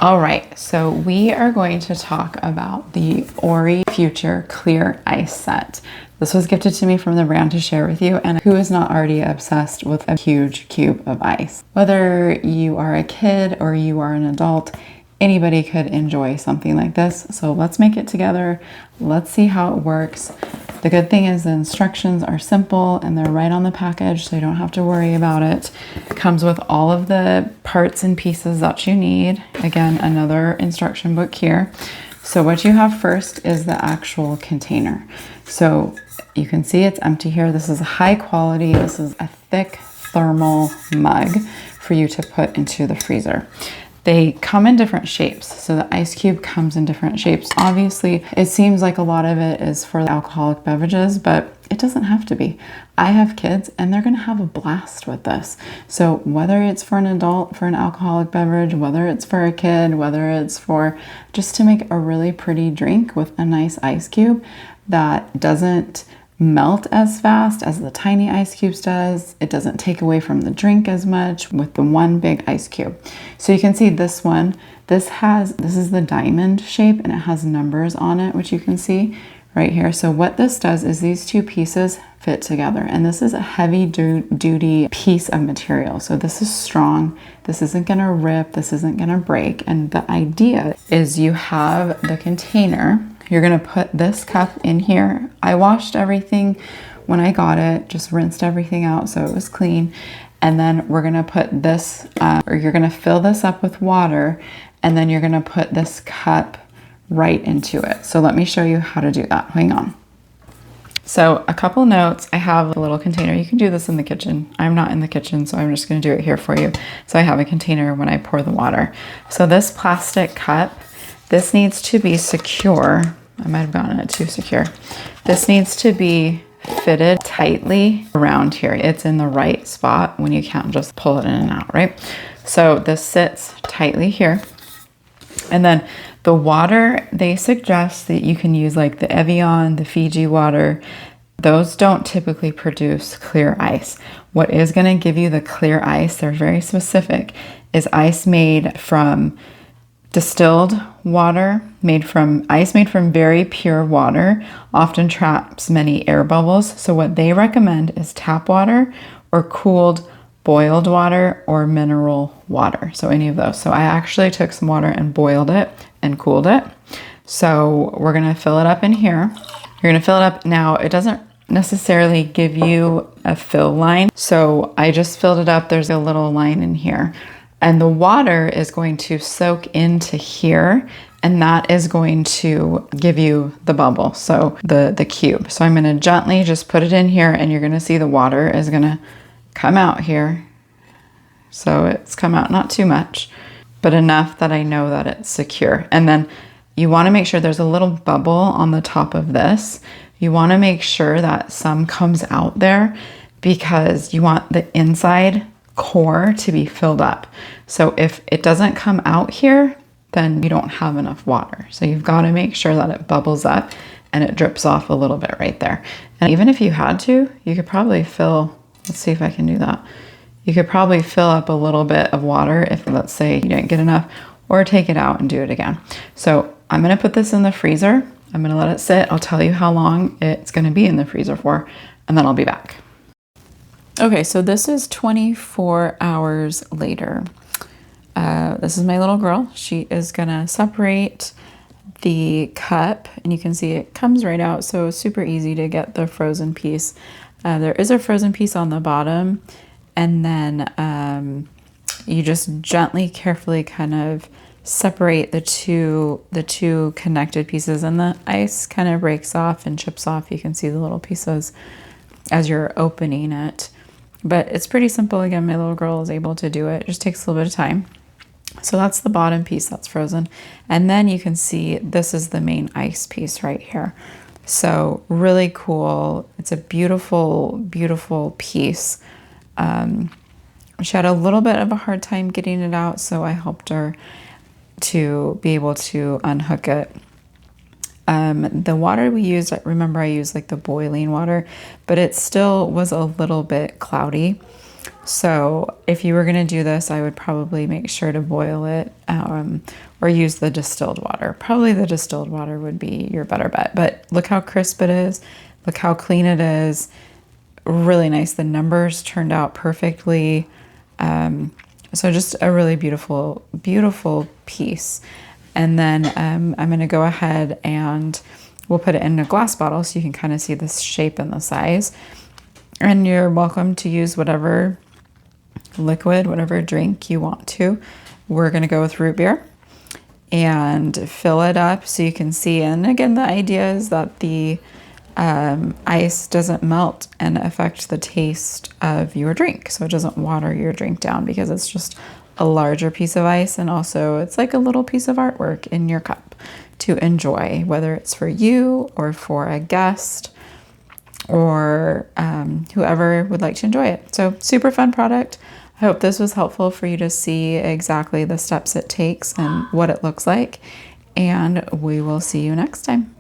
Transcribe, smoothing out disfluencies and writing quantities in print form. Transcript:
All right, so we are going to talk about the Ori Future Clear Ice Set. This was gifted to me from the brand to share with you, and who is not already obsessed with a huge cube of ice? Whether you are a kid or you are an adult, anybody could enjoy something like this. So let's make it together. Let's see how it works. The good thing is the instructions are simple and they're right on the package, so you don't have to worry about it. It comes with all of the parts and pieces that you need. Again, another instruction book here. So what you have first is the actual container. So you can see it's empty here. This is high quality. This is a thick thermal mug for you to put into the freezer. They come in different shapes. So the ice cube comes in different shapes. Obviously, it seems like a lot of it is for alcoholic beverages, but it doesn't have to be. I have kids and they're gonna have a blast with this. So whether it's for an adult, for an alcoholic beverage, whether it's for a kid, whether it's for just to make a really pretty drink with a nice ice cube that doesn't melt as fast as the tiny ice cubes does. It doesn't take away from the drink as much with the one big ice cube. So you can see this one, this is the diamond shape and it has numbers on it, which you can see right here. So what this does is these two pieces fit together, and this is a heavy duty piece of material. So this is strong. This isn't gonna rip, this isn't gonna break. And the idea is you have the container. You're gonna put this cup in here. I washed everything when I got it, just rinsed everything out so it was clean. And then we're gonna put this, or you're gonna fill this up with water, and then you're gonna put this cup right into it. So let me show you how to do that. Hang on. So a couple notes. I have a little container. You can do this in the kitchen. I'm not in the kitchen, so I'm just gonna do it here for you. So I have a container when I pour the water. So this plastic cup, this needs to be secure. I might have gotten it too secure. This needs to be fitted tightly around here. It's in the right spot when you can't just pull it in and out, right? So this sits tightly here. And then the water, they suggest that you can use like the Evian, the Fiji water. Those don't typically produce clear ice. What is gonna give you the clear ice, they're very specific, is ice made from distilled water, ice made from very pure water, often traps many air bubbles. So what they recommend is tap water or cooled boiled water or mineral water. So any of those. So I actually took some water and boiled it and cooled it. So we're gonna fill it up in here. You're gonna fill it up. Now it doesn't necessarily give you a fill line. So I just filled it up. There's a little line in here. And the water is going to soak into here, and that is going to give you the bubble, so the cube. So I'm gonna gently just put it in here, and you're gonna see the water is gonna come out here. So it's come out not too much, but enough that I know that it's secure. And then you wanna make sure there's a little bubble on the top of this. You wanna make sure that some comes out there because you want the inside core to be filled up. So if it doesn't come out here, then you don't have enough water. So you've got to make sure that it bubbles up and it drips off a little bit right there. And even if you had to, you could probably fill, let's see if I can do that. You could probably fill up a little bit of water if, let's say, you didn't get enough, or take it out and do it again. So I'm going to put this in the freezer. I'm going to let it sit. I'll tell you how long it's going to be in the freezer for, and then I'll be back. Okay, so this is 24 hours later. This is my little girl. She is gonna separate the cup, and you can see it comes right out, so it's super easy to get the frozen piece. There is a frozen piece on the bottom, and then you just gently, carefully kind of separate the two connected pieces, and the ice kind of breaks off and chips off. You can see the little pieces as you're opening it. But it's pretty simple. Again, my little girl is able to do it. It just takes a little bit of time. So that's the bottom piece that's frozen. And then you can see this is the main ice piece right here. So really cool. It's a beautiful, beautiful piece. She had a little bit of a hard time getting it out, so I helped her to be able to unhook it. The water we used, remember I used like the boiling water, but it still was a little bit cloudy. So if you were going to do this, I would probably make sure to boil it or use the distilled water. Probably the distilled water would be your better bet. But look how crisp it is. Look how clean it is. Really nice. The numbers turned out perfectly. So just a really beautiful, beautiful piece. And then I'm going to go ahead and we'll put it in a glass bottle so you can kind of see the shape and the size. And you're welcome to use whatever liquid, whatever drink you want to. We're going to go with root beer and fill it up so you can see. And again, the idea is that the ice doesn't melt and affect the taste of your drink. So it doesn't water your drink down because it's just a larger piece of ice. And also it's like a little piece of artwork in your cup to enjoy, whether it's for you or for a guest or whoever would like to enjoy it. So super fun product. I hope this was helpful for you to see exactly the steps it takes and what it looks like. And we will see you next time.